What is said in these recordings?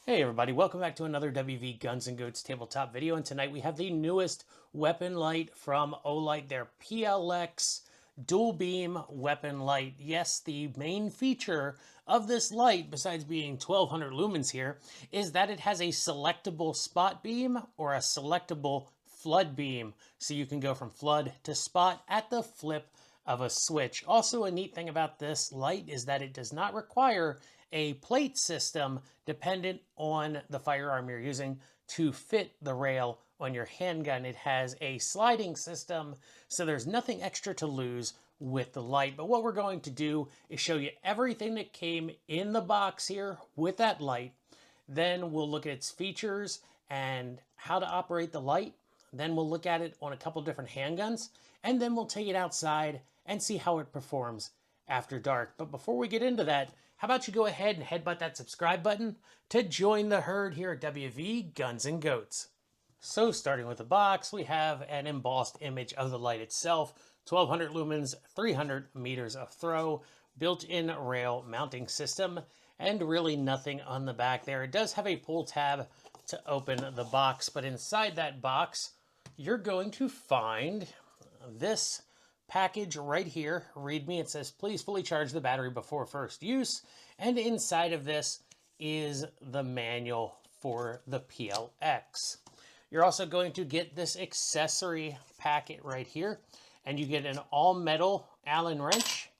Hey everybody, welcome back to another WV Guns and Goats tabletop video, and tonight we have the newest weapon light from Olight, their PLX dual beam weapon light. Yes, the main feature of this light, besides being 1200 lumens here, is that it has a selectable spot beam or a selectable flood beam. So you can go from flood to spot at the flip of a switch. Also, a neat thing about this light is that it does not require a plate system dependent on the firearm you're using to fit the rail on your handgun. It has a sliding system, so there's nothing extra to lose with the light. But what we're going to do is show you everything that came in the box here with that light. Then we'll look at its features and how to operate the light. Then we'll look at it on a couple different handguns, and then we'll take it outside and see how it performs after dark. But before we get into that, how about you go ahead and headbutt that subscribe button to join the herd here at WV Guns and Goats. So starting with the box, we have an embossed image of the light itself, 1200 lumens, 300 meters of throw, built-in rail mounting system, and really nothing on the back there. It does have a pull tab to open the box, but inside that box, you're going to find this package right here. Read me. It says, please fully charge the battery before first use. And inside of this is the manual for the PLX. You're also going to get this accessory packet right here. And you get an all metal Allen wrench.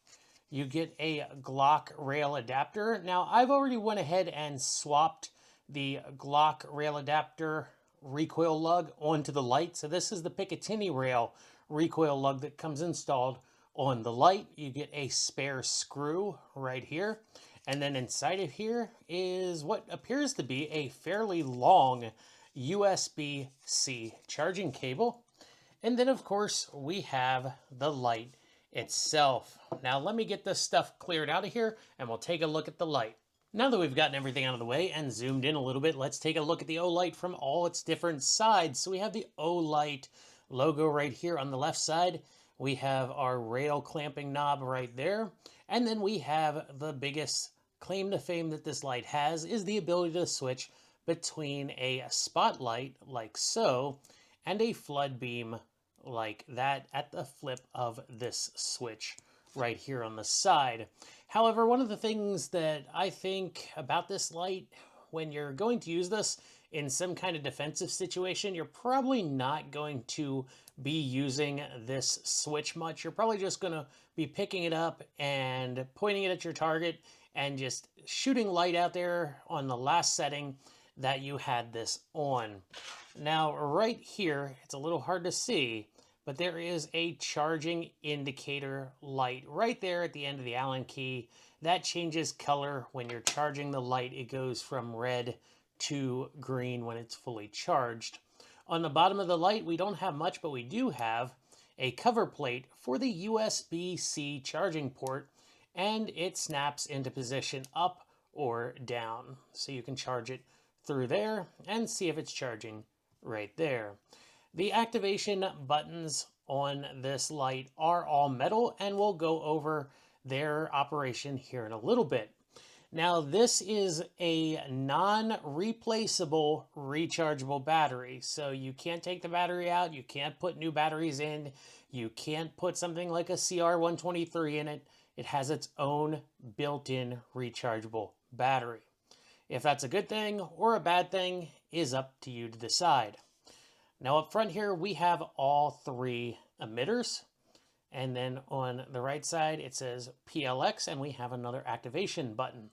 You get a Glock rail adapter. Now, I've already went ahead and swapped the Glock rail adapter recoil lug onto the light. So this is the Picatinny rail recoil lug that comes installed on the light. You get a spare screw right here. And then inside of here is what appears to be a fairly long USB-C charging cable. And then, of course, we have the light itself. Now, let me get this stuff cleared out of here, and we'll take a look at the light. Now that we've gotten everything out of the way and zoomed in a little bit, let's take a look at the Olight from all its different sides. So we have the Olight logo right here on the left side. We have our rail clamping knob right there. And then we have the biggest claim to fame that this light has is the ability to switch between a spotlight like so and a flood beam like that at the flip of this switch right here on the side. However, one of the things that I think about this light, when you're going to use this in some kind of defensive situation, you're probably not going to be using this switch much. You're probably just going to be picking it up and pointing it at your target and just shooting light out there on the last setting that you had this on. Now, right here, it's a little hard to see, but there is a charging indicator light right there at the end of the Allen key. That changes color when you're charging the light. It goes from red to green when it's fully charged. On the bottom of the light, we don't have much, but we do have a cover plate for the USB-C charging port, and it snaps into position up or down. So you can charge it through there and see if it's charging right there. The activation buttons on this light are all metal, and we'll go over their operation here in a little bit. Now, this is a non-replaceable rechargeable battery, so you can't take the battery out, you can't put new batteries in, you can't put something like a CR123 in it. It has its own built-in rechargeable battery. If that's a good thing or a bad thing is up to you to decide. Now up front here, we have all three emitters. And then on the right side, it says PLX, and we have another activation button.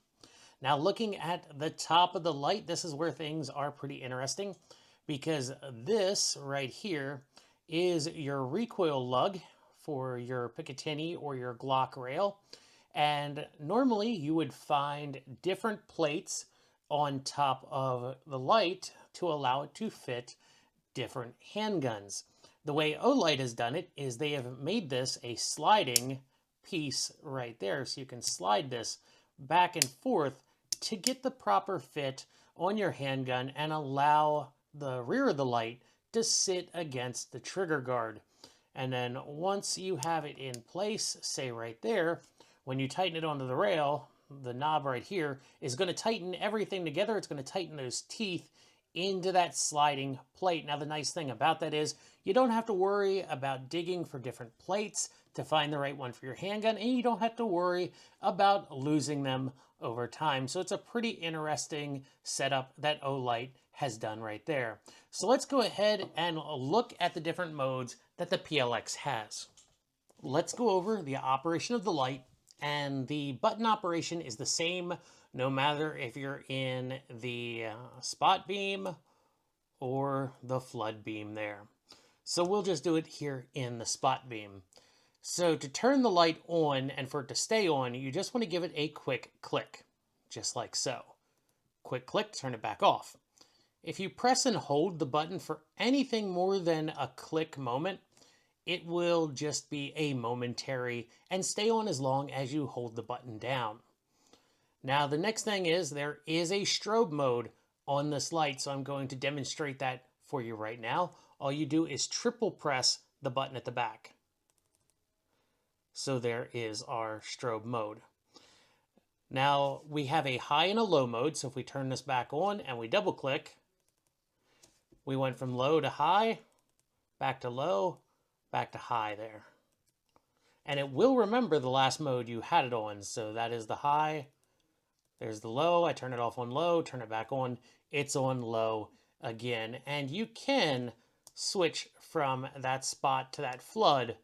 Now looking at the top of the light, this is where things are pretty interesting, because this right here is your recoil lug for your Picatinny or your Glock rail. And normally you would find different plates on top of the light to allow it to fit different handguns. The way Olight has done it is they have made this a sliding piece right there. So you can slide this back and forth to get the proper fit on your handgun and allow the rear of the light to sit against the trigger guard. And then once you have it in place, say right there, when you tighten it onto the rail, the knob right here is going to tighten everything together. It's going to tighten those teeth into that sliding plate. Now, the nice thing about that is you don't have to worry about digging for different plates to find the right one for your handgun, and you don't have to worry about losing them over time. So it's a pretty interesting setup that Olight has done right there. So let's go ahead and look at the different modes that the PLX has. Let's go over the operation of the light, and the button operation is the same no matter if you're in the spot beam or the flood beam there. So we'll just do it here in the spot beam. So to turn the light on and for it to stay on, you just want to give it a quick click, just like so. Quick click, turn it back off. If you press and hold the button for anything more than a click moment, it will just be a momentary and stay on as long as you hold the button down. Now, the next thing is there is a strobe mode on this light, so I'm going to demonstrate that for you right now. All you do is triple press the button at the back. So there is our strobe mode. Now, we have a high and a low mode, so if we turn this back on and we double click, we went from low to high, back to low, back to high there. And it will remember the last mode you had it on, so that is the high. There's the low. I turn it off on low, turn it back on. It's on low again. And you can switch from that spot to that flood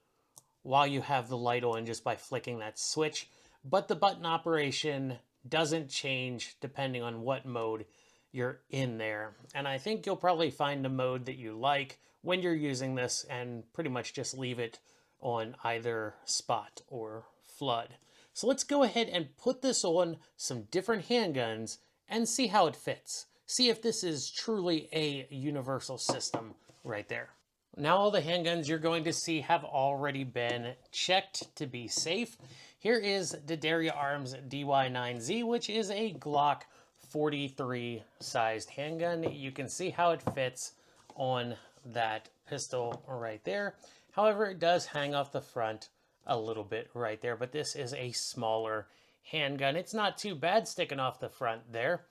while you have the light on just by flicking that switch. But the button operation doesn't change depending on what mode you're in there. And I think you'll probably find a mode that you like when you're using this and pretty much just leave it on either spot or flood. So let's go ahead and put this on some different handguns and see how it fits. See if this is truly a universal system right there. Now all the handguns you're going to see have already been checked to be safe. Here is D'Addaria Arms DY9Z, which is a Glock 43 sized handgun. You can see how it fits on that pistol right there. However, it does hang off the front a little bit right there, but this is a smaller handgun. It's not too bad sticking off the front there.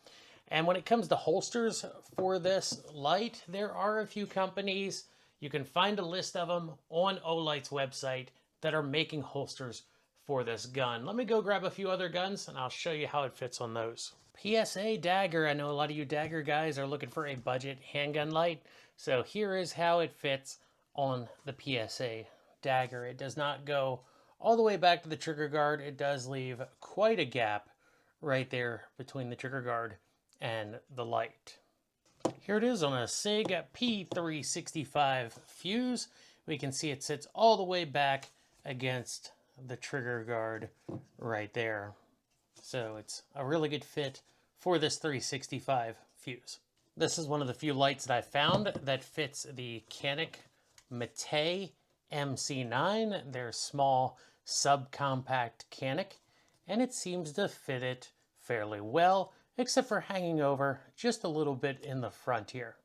And when it comes to holsters for this light, there are a few companies. You can find a list of them on Olight's website that are making holsters for this gun. Let me go grab a few other guns and I'll show you how it fits on those. PSA Dagger. I know a lot of you Dagger guys are looking for a budget handgun light. So here is how it fits on the PSA Dagger. It does not go all the way back to the trigger guard. It does leave quite a gap right there between the trigger guard and the light. Here it is on a SIG P365 fuse. We can see it sits all the way back against the trigger guard right there. So it's a really good fit for this 365 fuse. This is one of the few lights that I found that fits the Canik Mate MC9, their small subcompact Canik, and it seems to fit it fairly well, except for hanging over just a little bit in the front here.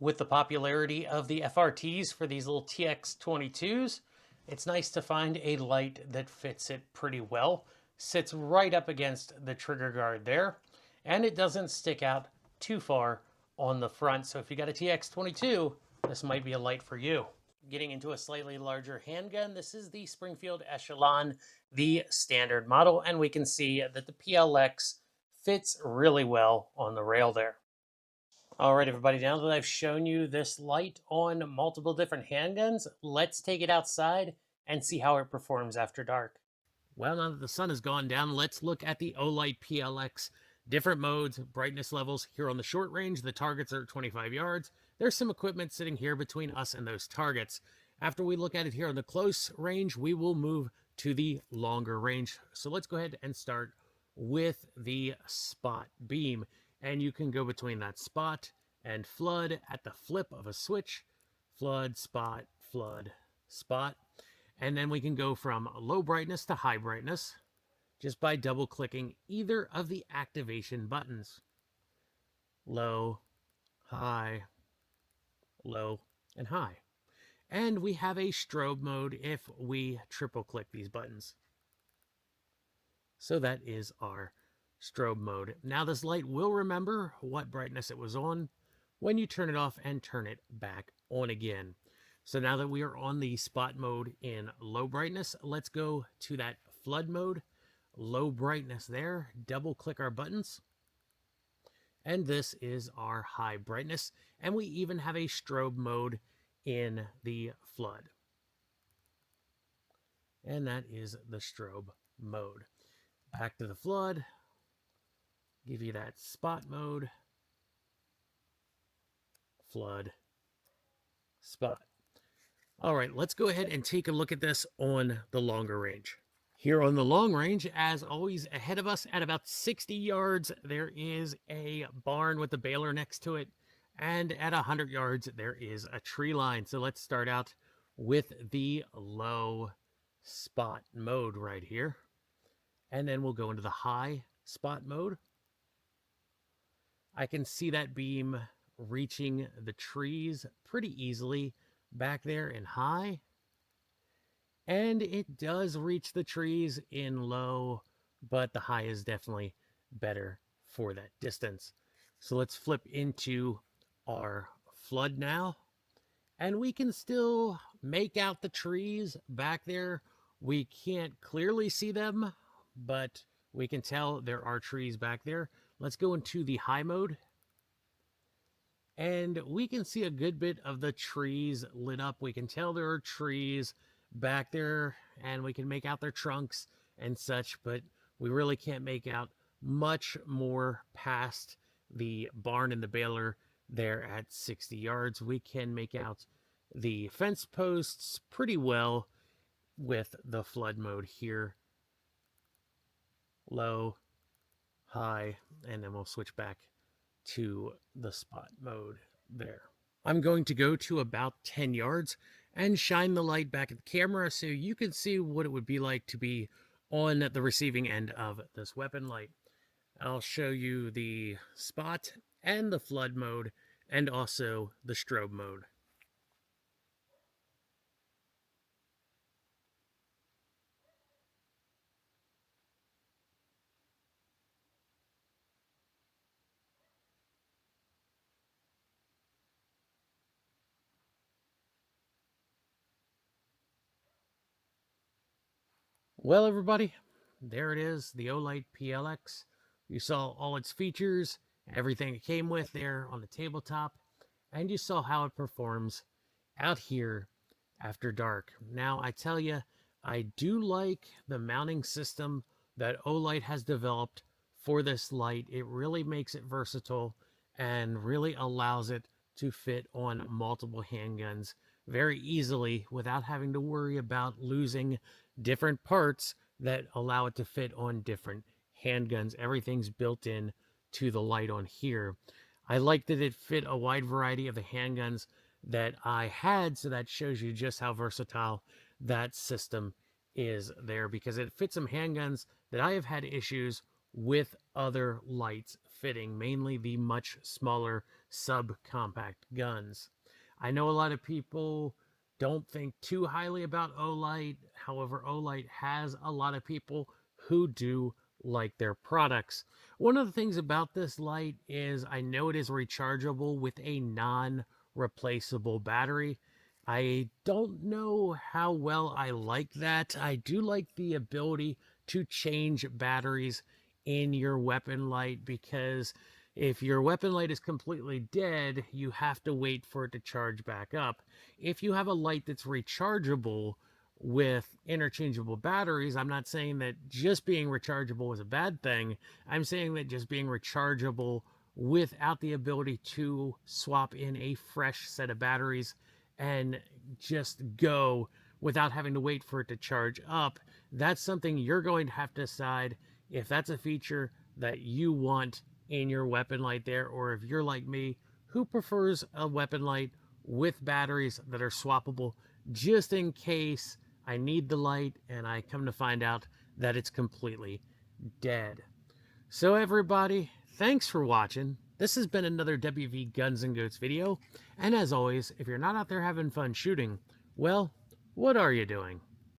With the popularity of the FRTs for these little TX22s, it's nice to find a light that fits it pretty well. Sits right up against the trigger guard there, and it doesn't stick out too far on the front. So if you got a TX22, this might be a light for you. Getting into a slightly larger handgun, this is the Springfield Echelon, the standard model, and we can see that the PLX fits really well on the rail there. All right, everybody, now that I've shown you this light on multiple different handguns, let's take it outside and see how it performs after dark. Well, now that the sun has gone down, let's look at the Olight PLX. Different modes, brightness levels. Here on the short range, the targets are 25 yards. There's some equipment sitting here between us and those targets. After we look at it here on the close range, we will move to the longer range. So let's go ahead and start with the spot beam. And you can go between that spot and flood at the flip of a switch. Flood, spot, spot. And then we can go from low brightness to high brightness just by double clicking either of the activation buttons. Low, high, low, and high. And we have a strobe mode if we triple click these buttons. So that is our strobe mode. Now this light will remember what brightness it was on when you turn it off and turn it back on again. So now that we are on the spot mode in low brightness, let's go to that flood mode, low brightness there, double click our buttons. And this is our high brightness. And we even have a strobe mode in the flood. And that is the strobe mode. Back to the flood. Give you that spot mode. Flood. Spot. All right, let's go ahead and take a look at this on the longer range. Here on the long range, as always, ahead of us at about 60 yards, there is a barn with a baler next to it. And at 100 yards, there is a tree line. So let's start out with the low spot mode right here. And then we'll go into the high spot mode. I can see that beam reaching the trees pretty easily back there in high. And it does reach the trees in low, but the high is definitely better for that distance. So let's flip into our flood now. And we can still make out the trees back there. We can't clearly see them, but we can tell there are trees back there. Let's go into the high mode. And we can see a good bit of the trees lit up. We can tell there are trees back there, and we can make out their trunks and such, but we really can't make out much more past the barn and the baler there at 60 yards. We can make out the fence posts pretty well with the flood mode here. Low, high, and then we'll switch back to the spot mode there. I'm going to go to about 10 yards and shine the light back at the camera so you can see what it would be like to be on the receiving end of this weapon light. I'll show you the spot and the flood mode and also the strobe mode. Well, everybody, there it is, the Olight PLX. You saw all its features, everything it came with there on the tabletop, and you saw how it performs out here after dark. Now, I tell you, I do like the mounting system that Olight has developed for this light. It really makes it versatile and really allows it to fit on multiple handguns very easily without having to worry about losing different parts that allow it to fit on different handguns. Everything's built in to the light on here. I like that it fit a wide variety of the handguns that I had, so that shows you just how versatile that system is there, because it fits some handguns that I have had issues with other lights fitting, mainly the much smaller subcompact guns. I know a lot of people don't think too highly about Olight. However, Olight has a lot of people who do like their products. One of the things about this light is I know it is rechargeable with a non-replaceable battery. I don't know how well I like that. I do like the ability to change batteries in your weapon light, because if your weapon light is completely dead, you have to wait for it to charge back up. If you have a light that's rechargeable with interchangeable batteries, I'm not saying that just being rechargeable is a bad thing. I'm saying that just being rechargeable without the ability to swap in a fresh set of batteries and just go without having to wait for it to charge up, that's something you're going to have to decide if that's a feature that you want in your weapon light there, or if you're like me who prefers a weapon light with batteries that are swappable just in case I need the light and I come to find out that it's completely dead. So everybody, thanks for watching. This has been another WV Guns and Goats video, and as always, if you're not out there having fun shooting, well, what are you doing?